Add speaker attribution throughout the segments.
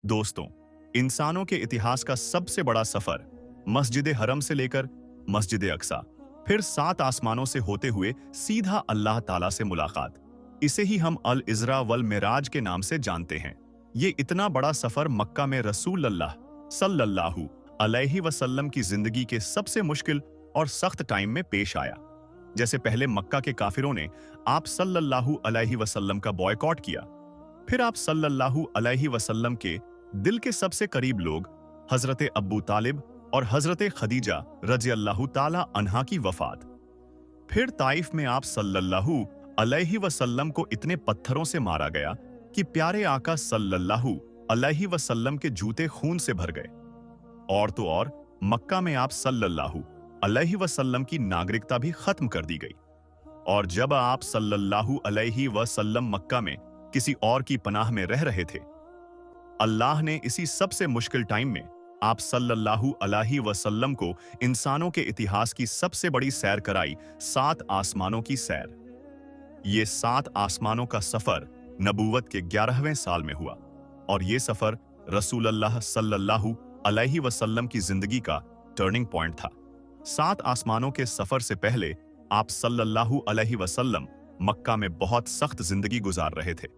Speaker 1: दोस्तों, इंसानों के इतिहास का सबसे बड़ा सफर मस्जिद हरम से लेकर मस्जिद अक्सा, फिर 7 आसमानों से होते हुए सीधा अल्लाह ताला से मुलाकात, इसे ही हम अल इज़रा वल मिराज के नाम से जानते हैं। ये इतना बड़ा सफर मक्का में रसूल अल्लाह सल्लल्लाहु अलैहि वसल्लम की जिंदगी के सबसे मुश्किल और सख्त टाइम में पेश आया। जैसे पहले मक्का के काफिरों ने आप सल्लल्लाहु अलैहि वसल्लम का बॉयकॉट किया, फिर आप सल्लल्लाहु अलैहि वसल्लम के दिल के सबसे करीब लोग हजरत अब्बू तालिब और हजरत खदीजा रज़ी अल्लाहु ताला अन्हा की वफात, फिर ताइफ में आप सल्लल्लाहु अलैहि वसल्लम को इतने पत्थरों से मारा गया कि प्यारे आका सल्लल्लाहु अलैहि वसल्लम के जूते खून से भर गए। और तो और मक्का में आप सल्लल्लाहु अलैहि वसल्लम की नागरिकता भी खत्म कर दी गई। और जब आप सल्लल्लाहु अलैहि वसल्लम मक्का में किसी और की पनाह में रह रहे थे, अल्लाह ने इसी सबसे मुश्किल टाइम में आप सल्लल्लाहु अलैहि वसल्लम को इंसानों के इतिहास की सबसे बड़ी सैर कराई, 7 आसमानों की सैर। ये 7 आसमानों का सफर नबूवत के 11वें साल में हुआ और ये सफर रसूल अल्लाह सल्लल्लाहु अलैहि वसल्लम की जिंदगी का टर्निंग पॉइंट था। 7 आसमानों के सफर से पहले आप सल्लल्लाहु अलैहि वसल्लम मक्का में बहुत सख्त जिंदगी गुजार रहे थे,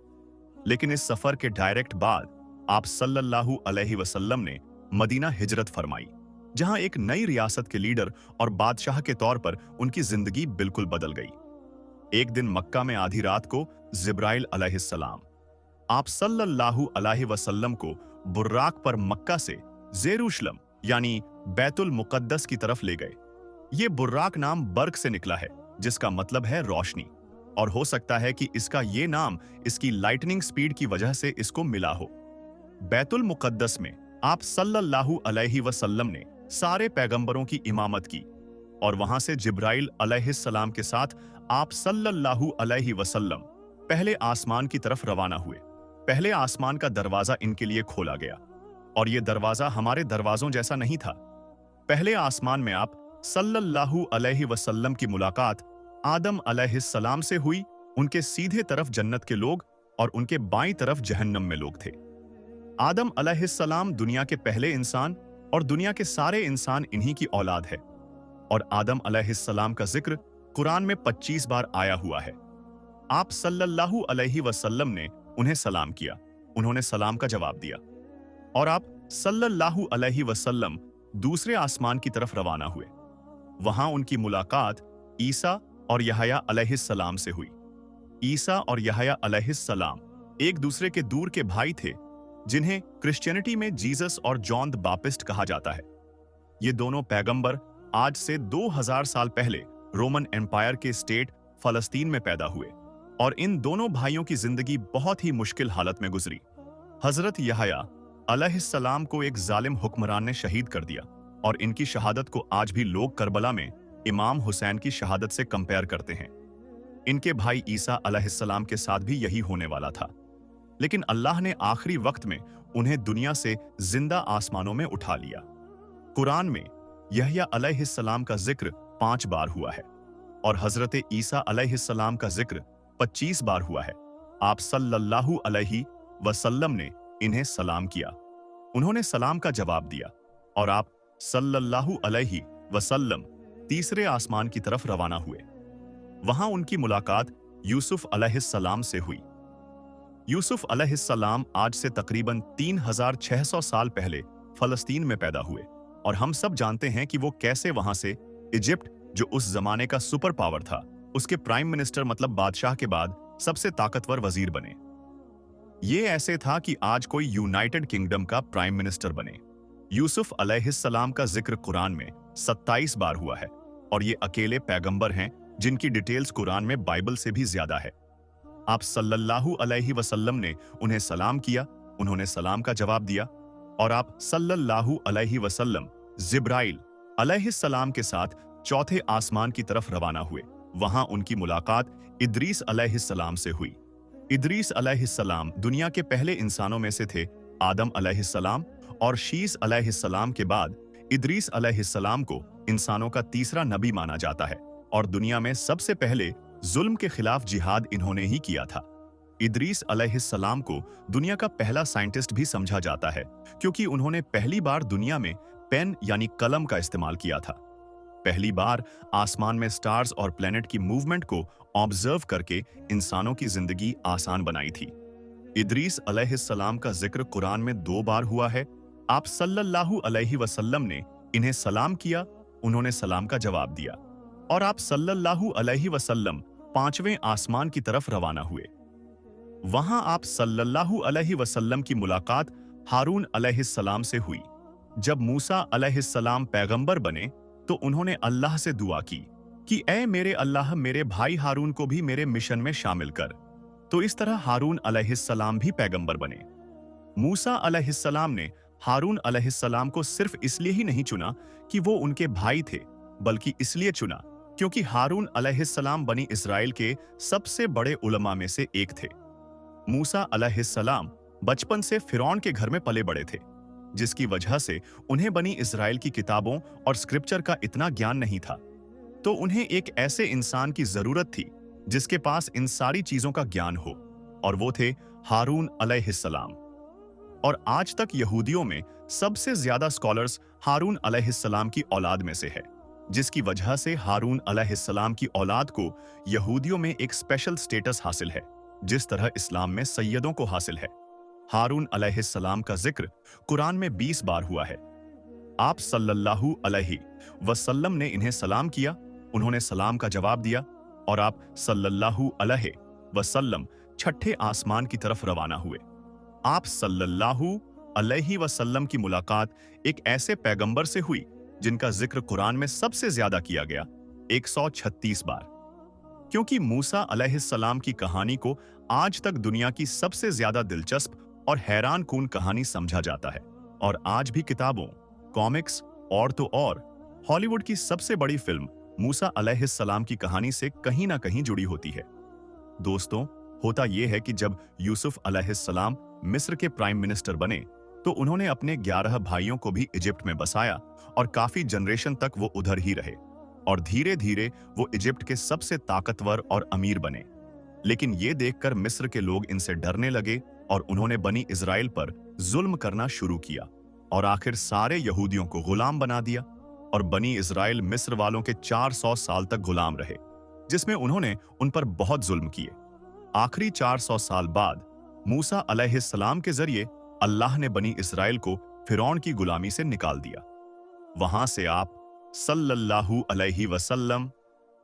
Speaker 1: लेकिन इस सफर के डायरेक्ट बाद आप सल्लल्लाहु अलैहि वसल्लम ने मदीना हिजरत फरमाई, जहां एक नई रियासत के लीडर और बादशाह के तौर पर उनकी जिंदगी बिल्कुल बदल गई। एक दिन मक्का में आधी रात को जिब्राइल अलैहिस्सलाम आप सल्लल्लाहु अलैहि वसल्लम को बुर्राक पर मक्का से जेरूशलम यानी बैतुल मुकद्दस की तरफ ले गए। ये बुर्राक नाम बर्क से निकला है, जिसका मतलब है रोशनी, और हो सकता है कि इसका ये नाम इसकी लाइटनिंग स्पीड की वजह से इसको मिला हो। बैतुल मुकद्दस में आप सल्लल्लाहु अलैहि वसल्लम ने सारे पैगंबरों की इमामत की और वहां से जिब्राइल अलैहिस्सलाम के साथ आप सल्लल्लाहु अलैहि वसल्लम पहले आसमान की तरफ रवाना हुए। पहले आसमान का दरवाजा इनके लिए खोला गया और ये दरवाजा हमारे दरवाजों जैसा नहीं था। पहले आसमान में आप सल्लल्लाहु अलैहि वसल्लम की मुलाकात आदम अलैहिस्सलाम से हुई। उनके सीधे तरफ जन्नत के लोग और उनके बाईं तरफ जहन्नम में लोग थे। आदम अलैहिस्सलाम दुनिया के पहले इंसान और दुनिया के सारे इंसान इन्हीं की औलाद है, और आदम अलैहिस्सलाम का जिक्र कुरान में 25 बार आया हुआ है। आप सल्लल्लाहु अलैहि वसल्लम ने उन्हें सलाम किया, उन्होंने सलाम का जवाब दिया, और आप सल्लल्लाहु अलैहि वसल्लम दूसरे आसमान की तरफ रवाना हुए। वहां उनकी मुलाकात ईसा और यहया अलैहिस्सलाम से हुई। ईसा और यहया अलैहिस्सलाम एक दूसरे के दूर के भाई थे, जिन्हें क्रिश्चियनिटी में जीसस और जॉन द बापिस्ट कहा जाता है। ये दोनों पैगंबर आज से 2000 साल पहले रोमन एम्पायर के स्टेट फलस्तीन में पैदा हुए, और इन दोनों भाइयों की जिंदगी बहुत ही मुश्किल हालत में गुजरी। हजरत यहया अलैहिस्सलाम को एक जालिम हुक्मरान ने शहीद कर दिया, और इनकी शहादत को आज भी लोग करबला में इमाम हुसैन की शहादत से कंपेयर करते हैं। इनके भाई ईसा अलैहिस्सलाम के साथ भी यही होने वाला था, लेकिन अल्लाह ने आखिरी वक्त में उन्हें दुनिया से जिंदा आसमानों में उठा लिया। कुरान में यहया अलैहिस्सलाम का जिक्र 5 बार हुआ है और हजरत ईसा अलैहिस्सलाम का जिक्र 25 बार हुआ है। आप सल्लल्लाहु अलैहि वसल्लम ने इन्हें सलाम किया, उन्होंने सलाम का जवाब दिया, और आप सल्लल्लाहु अलैहि वसल्लम तीसरे आसमान की तरफ रवाना हुए। वहां उनकी मुलाकात यूसुफ अलैहिस्सलाम से हुई। यूसुफ अलैहिस्सलाम आज से तकरीबन 3600 साल पहले फलस्तीन में पैदा हुए, और हम सब जानते हैं कि वो कैसे वहां से इजिप्ट, जो उस जमाने का सुपर पावर था, उसके प्राइम मिनिस्टर मतलब बादशाह के बाद सबसे ताकतवर वजीर बने। ये ऐसे था कि आज कोई यूनाइटेड किंगडम का प्राइम मिनिस्टर बने। यूसुफ अलैहिस्सलाम का जिक्र कुरान में 27 बार हुआ है, और ये अकेले पैगंबर हैं जिनकी डिटेल्स कुरान में बाइबल से भी ज्यादा है। आप सल्लल्लाहु अलैहि वसल्लम ने उन्हें सलाम किया, उन्होंने सलाम का जवाब दिया, और आप सल्लल्लाहु अलैहि वसल्लम जिब्राइल अलैहिस्सलाम के साथ चौथे आसमान की तरफ रवाना हुए। वहां उनकी मुलाकात इदरीस अलैहिस्सलाम से हुई। इदरीस अलैहिस्सलाम दुनिया के पहले इंसानों में से थे। आदम अलैहिस्सलाम और शीस अलैहिस्सलाम के बाद इदरीस अलैहिस्सलाम को इंसानों का तीसरा नबी माना जाता है, और दुनिया में सबसे पहले जुल्म के खिलाफ जिहाद इन्होंने ही किया था। इदरीस अलैहिस्सलाम को दुनिया का पहला साइंटिस्ट भी समझा जाता है, क्योंकि उन्होंने पहली बार दुनिया में पेन यानी कलम का इस्तेमाल किया था। पहली बार आसमान में स्टार्स और प्लेनेट की मूवमेंट को ऑब्जर्व करके इंसानों की जिंदगी आसान बनाई थी। इदरीस अलैहिस्सलाम का जिक्र कुरान में 2 बार हुआ है। आप सल्लल्लाहु अलैहि वसल्लम ने इन्हें सलाम किया, उन्होंने सलाम का जवाब दिया, और आप सल्लल्लाहु अलैहि वसल्लम 5वें आसमान की तरफ रवाना हुए। वहां आप सल्लल्लाहु अलैहि वसल्लम की मुलाकात हारून अलैहिस्सलाम से हुई। जब मूसा अलैहिस्सलाम पैगंबर बने तो उन्होंने अल्लाह से दुआ की कि ऐ मेरे अल्लाह, मेरे भाई हारून को भी मेरे मिशन में शामिल कर। तो इस तरह हारून अलैहिस्सलाम भी पैगंबर बने। मूसा अलैहिस्सलाम ने हारून अलैहिस्सलाम को सिर्फ इसलिए ही नहीं चुना कि वो उनके भाई थे, बल्कि इसलिए चुना क्योंकि हारून अलैहिस्सलाम बनी इस्राएल के सबसे बड़े उलमा में से एक थे। मूसा अलैहिस्सलाम बचपन से फिरौन के घर में पले बड़े थे, जिसकी वजह से उन्हें बनी इस्राएल की किताबों और स्क्रिप्चर का इतना ज्ञान नहीं था। तो उन्हें एक ऐसे इंसान की जरूरत थी जिसके पास इन सारी चीजों का ज्ञान हो, और वो थे हारून अलैहिस्सलाम। और आज तक यहूदियों में सबसे ज्यादा स्कॉलर्स हारून अलैहिस्सलाम की औलाद में से है, जिसकी वजह से हारून अलैहिस्सलाम की औलाद को यहूदियों में एक स्पेशल स्टेटस हासिल है, जिस तरह इस्लाम में सैयदों को हासिल है। हारून अलैहिस्सलाम का जिक्र कुरान में 20 बार हुआ है। आप सल्लल्लाहु अलैहि वसल्लम ने इन्हें सलाम किया, उन्होंने सलाम का जवाब दिया, और आप सल्लल्लाहु अलैहि वसल्लम छठे आसमान की तरफ रवाना हुए। आप सल्लल्लाहु अलैहि वसल्लम की मुलाकात एक ऐसे पैगंबर से हुई जिनका जिक्र कुरान में सबसे ज्यादा किया गया, 136 बार। क्योंकि मूसा अलैहिस्सलाम की कहानी को आज तक दुनिया की सबसे ज्यादा दिलचस्प और हैरान कून कहानी समझा जाता है, और आज भी किताबों, कॉमिक्स और तो और हॉलीवुड की सबसे बड़ी फिल्म मूसा अलैहिस्सलाम की कहानी से कहीं ना कहीं जुड़ी होती है। दोस्तों, होता यह है कि जब यूसुफ अलैहिस्सलाम मिस्र के प्राइम मिनिस्टर बने तो उन्होंने अपने 11 भाइयों को भी इजिप्ट में बसाया, और काफी जनरेशन तक वो उधर ही रहे, और धीरे धीरे वो इजिप्ट के सबसे ताकतवर और अमीर बने। लेकिन ये देखकर मिस्र के लोग इनसे डरने लगे और उन्होंने बनी इजराइल पर जुल्म करना शुरू किया, और आखिर सारे यहूदियों को गुलाम बना दिया, और बनी इजराइल मिस्र वालों के 400 साल तक गुलाम रहे, जिसमें उन्होंने उन पर बहुत जुल्म किए। आखिरी 400 साल बाद मूसा अलैहिस्सलाम के जरिए अल्लाह ने बनी इस्राएल को फिरौन की गुलामी से निकाल दिया। वहां से आप सल्लल्लाहु अलैहि वसल्लम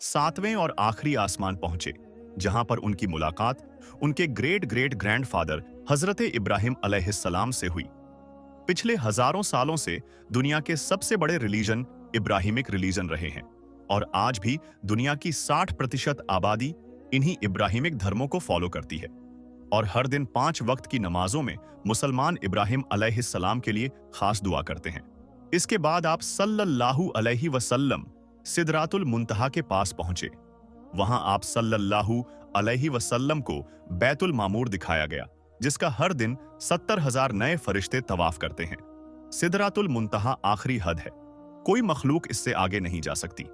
Speaker 1: 7वें और आखिरी आसमान पहुंचे, जहां पर उनकी मुलाकात उनके ग्रेट ग्रेट ग्रैंडफादर हजरत इब्राहिम अलैहिस्सलाम से हुई। पिछले हजारों सालों से दुनिया के सबसे बड़े रिलीजन इब्राहिमिक रिलीजन रहे हैं, और आज भी दुनिया की 60% आबादी इन्हीं इब्राहिमिक धर्मों को फॉलो करती है, और हर दिन 5 वक्त की नमाजों में मुसलमान इब्राहिम अलैहिस्सलाम के लिए खास दुआ करते हैं। इसके बाद आप सल्लल्लाहु अलैहि वसल्लम सिदरातुल मुंतहा के पास पहुंचे। वहां आप सल्लल्लाहु अलैहि वसल्लम को बैतुल मामूर दिखाया गया, जिसका हर दिन 70,000 नए फरिश्ते तवाफ करते हैं। सिदरातुल मुंतहा आखिरी हद है, कोई मखलूक इससे आगे नहीं जा सकती।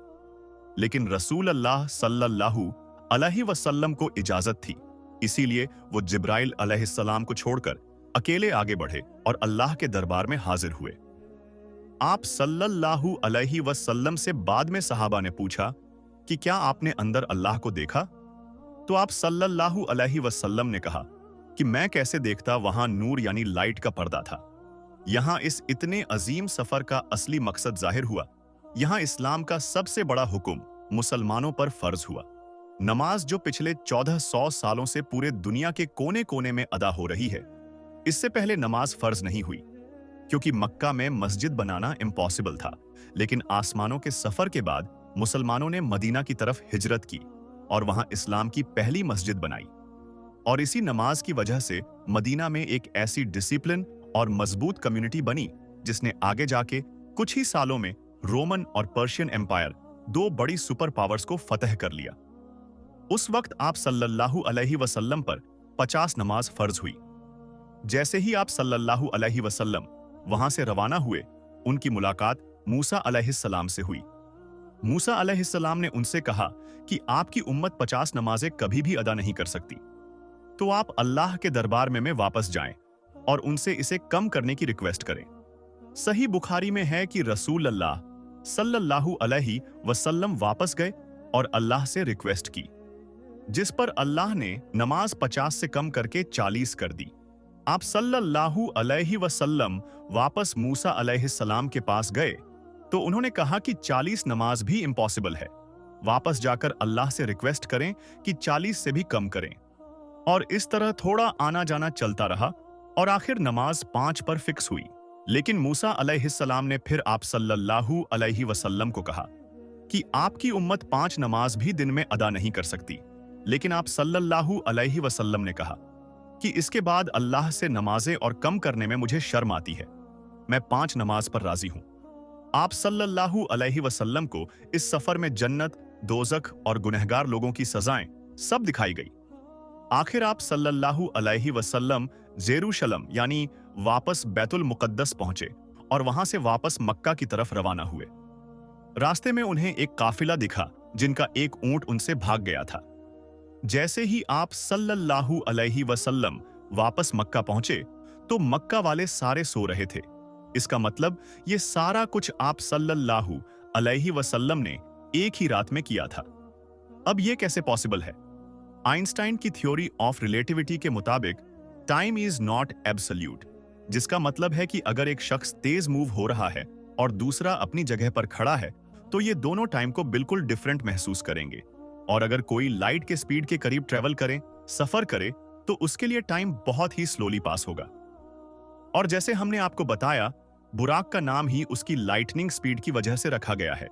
Speaker 1: लेकिन रसूल अल्लाह सल्लल्लाहु अलैहि वसल्लम को इजाजत थी, इसीलिए वो जिब्राइल अलैहिस्सलाम को छोड़कर अकेले आगे बढ़े और अल्लाह के दरबार में हाजिर हुए। आप सल्लल्लाहु अलैहि वसल्लम से बाद में सहाबा ने पूछा कि क्या आपने अंदर अल्लाह को देखा? तो आप सल्लल्लाहु अलैहि वसल्लम ने कहा कि मैं कैसे देखता, वहां नूर यानी लाइट का पर्दा था। यहां इस इतने अजीम सफर का असली मकसद जाहिर हुआ। यहां इस्लाम का सबसे बड़ा हुक्म मुसलमानों पर फर्ज हुआ। नमाज जो पिछले 1400 सालों से पूरे दुनिया के कोने कोने में अदा हो रही है, इससे पहले नमाज फर्ज नहीं हुई, क्योंकि मक्का में मस्जिद बनाना इम्पॉसिबल था। लेकिन आसमानों के सफर के बाद मुसलमानों ने मदीना की तरफ हिजरत की और वहां इस्लाम की पहली मस्जिद बनाई, और इसी नमाज की वजह से मदीना में एक ऐसी डिसिप्लिन और मजबूत कम्युनिटी बनी जिसने आगे जाके कुछ ही सालों में रोमन और पर्शियन एम्पायर, 2 बड़ी सुपर पावर्स को फतह कर लिया। उस वक्त आप सल्लल्लाहु अलैहि वसल्लम पर 50 नमाज फर्ज हुई। जैसे ही आप सल्लल्लाहु अलैहि वसल्लम वहां से रवाना हुए, उनकी मुलाकात मूसा अलैहिस्सलाम से हुई। मूसा अलैहिस्सलाम ने उनसे कहा कि आपकी उम्मत 50 नमाजें कभी भी अदा नहीं कर सकती। तो आप अल्लाह के दरबार में वापस जाएं और उनसे इसे कम करने की रिक्वेस्ट करें। सही बुखारी में है कि रसूल अल्लाह सल्लल्लाहु अलैहि वसल्लम वापस गए और अल्लाह से रिक्वेस्ट की, जिस पर अल्लाह ने नमाज 50 से कम करके 40 कर दी। आप सल्लल्लाहु अलैहि वसल्लम वापस मूसा अलैहिस्सलाम के पास गए तो उन्होंने कहा कि 40 नमाज भी इम्पॉसिबल है, वापस जाकर अल्लाह से रिक्वेस्ट करें कि 40 से भी कम करें। और इस तरह थोड़ा आना जाना चलता रहा और आखिर नमाज 5 पर फिक्स हुई। लेकिन मूसा अलैहिस्सलाम ने फिर आप सल्लल्लाहु अलैहि वसल्लम को कहा कि आपकी उम्मत 5 नमाज भी दिन में अदा नहीं कर सकती। लेकिन आप सल्लल्लाहु अलैहि वसल्लम ने कहा कि इसके बाद अल्लाह से नमाजें और कम करने में मुझे शर्म आती है, मैं 5 नमाज पर राजी हूं। आप सल्लल्लाहु अलैहि वसल्लम को इस सफर में जन्नत, दोज़ख और गुनहगार लोगों की सजाएं सब दिखाई गई। आखिर आप सल्लल्लाहु अलैहि वसल्लम जेरूशलम यानी वापस बैतुल मुकद्दस पहुंचे और वहां से वापस मक्का की तरफ रवाना हुए। रास्ते में उन्हें एक काफिला दिखा जिनका एक ऊंट उनसे भाग गया था। जैसे ही आप सल्लल्लाहु अलैहि वसल्लम वापस मक्का पहुंचे तो मक्का वाले सारे सो रहे थे। इसका मतलब ये सारा कुछ आप सल्लल्लाहु अलैहि वसल्लम ने एक ही रात में किया था। अब ये कैसे पॉसिबल है? आइंस्टाइन की थ्योरी ऑफ रिलेटिविटी के मुताबिक टाइम इज नॉट एब्सोल्यूट, जिसका मतलब है कि अगर एक शख्स तेज मूव हो रहा है और दूसरा अपनी जगह पर खड़ा है तो ये दोनों टाइम को बिल्कुल डिफरेंट महसूस करेंगे। और अगर कोई लाइट के स्पीड के करीब ट्रेवल करे, सफर करे, तो उसके लिए टाइम बहुत ही स्लोली पास होगा। और जैसे हमने आपको बताया, बुराक का नाम ही उसकी लाइटनिंग स्पीड की वजह से रखा गया है।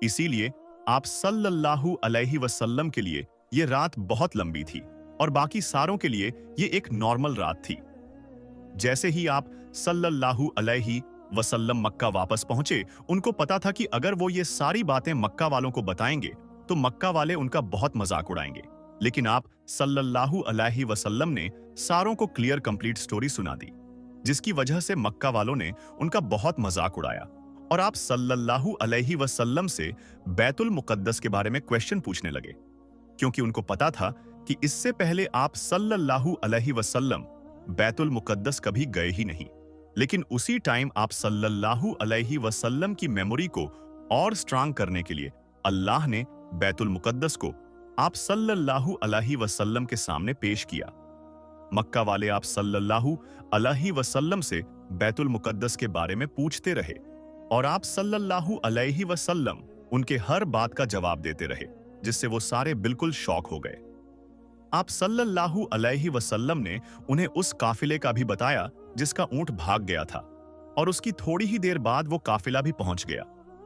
Speaker 1: इसीलिए आप सल्लल्लाहु अलैहि वसल्लम के लिए ये रात बहुत लंबी थी और बाकी सारों के लिए ये एक नॉर्मल रात थी। जैसे ही आप सल्लल्लाहु अलैहि वसल्लम मक्का वापस पहुंचे, उनको पता था कि अगर वो ये सारी बातें मक्का वालों को बताएंगे तो मक्का वाले उनका बहुत मजाक उड़ाएंगे। लेकिन आप सल्लल्लाहु अलैहि वसल्लम ने सारों को क्लियर कंप्लीट स्टोरी सुना दी, जिसकी वजह से मक्का वालों ने उनका बहुत मजाक उड़ाया और आप सल्लल्लाहु अलैहि वसल्लम से बैतुल मुकद्दस के बारे में क्वेश्चन पूछने लगे, क्योंकि उनको पता था कि इससे पहले आप सल्लल्लाहु अलैहि वसल्लम बैतुल मुकद्दस कभी गए ही नहीं। लेकिन उसी टाइम आप सल्लल्लाहु अलैहि वसल्लम की मेमोरी को और स्ट्रांग करने के लिए अल्लाह ने बैतुल मुकद्दस को आप सल्लल्लाहु अलैहि वसल्लम के सामने पेश किया। मक्का वाले आप सल्लल्लाहु अलैहि वसल्लम से बैतुल मुकद्दस के बारे में पूछते रहे और आप सल्लल्लाहु अलैहि वसल्लम उनके हर बात का जवाब देते रहे, जिससे वो सारे बिल्कुल शॉक हो गए। आप सल्लल्लाहु अलैहि वसल्लम ने उन्हें उस काफिले का भी बताया जिसका ऊंट भाग गया था, और उसकी थोड़ी ही देर बाद वो काफिला भी पहुंच गया।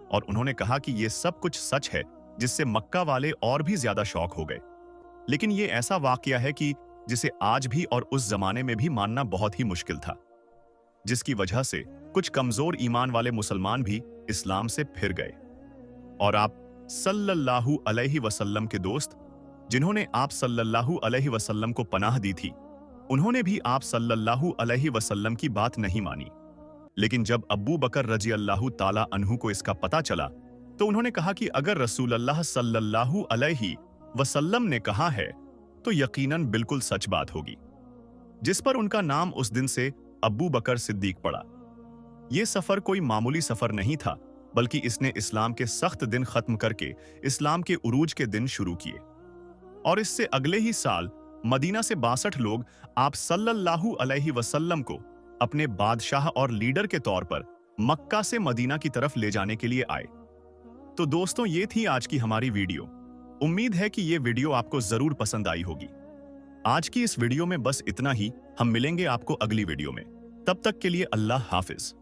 Speaker 1: और उन्होंने कहा कि ये सब कुछ सच है, जिससे मक्का वाले और भी ज्यादा शॉक हो गए। लेकिन ये ऐसा वाकया है कि जिसे आज भी और उस जमाने में भी मानना बहुत ही मुश्किल था, जिसकी वजह से कुछ कमजोर ईमान वाले मुसलमान भी इस्लाम से फिर गए। और आप सल्लल्लाहु अलैहि वसल्लम के दोस्त, जिन्होंने आप सल्लल्लाहु अलैहि वसल्लम को पनाह दी थी, उन्होंने भी आप सल्लल्लाहु अलैहि वसल्लम की बात नहीं मानी। लेकिन जब अब्बू बकर रजी अल्लाहु ताला अन्हु को इसका पता चला तो उन्होंने कहा कि अगर रसूल अल्लाह सल्लल्लाहु अलैहि वसल्लम ने कहा है तो यकीनन बिल्कुल सच बात होगी, जिस पर उनका नाम उस दिन से अब्बू बकर सिद्दीक पड़ा। यह सफर कोई मामूली सफर नहीं था, बल्कि इसने इस्लाम के सख्त दिन खत्म करके इस्लाम के उरूज के दिन शुरू किए। और इससे अगले ही साल मदीना से 62 लोग आप सल्लल्लाहु अलैहि वसल्लम को अपने बादशाह और लीडर के तौर पर मक्का से मदीना की तरफ ले जाने के लिए आए। तो दोस्तों, ये थी आज की हमारी वीडियो। उम्मीद है कि ये वीडियो आपको जरूर पसंद आई होगी। आज की इस वीडियो में बस इतना ही। हम मिलेंगे आपको अगली वीडियो में। तब तक के लिए अल्लाह हाफिज।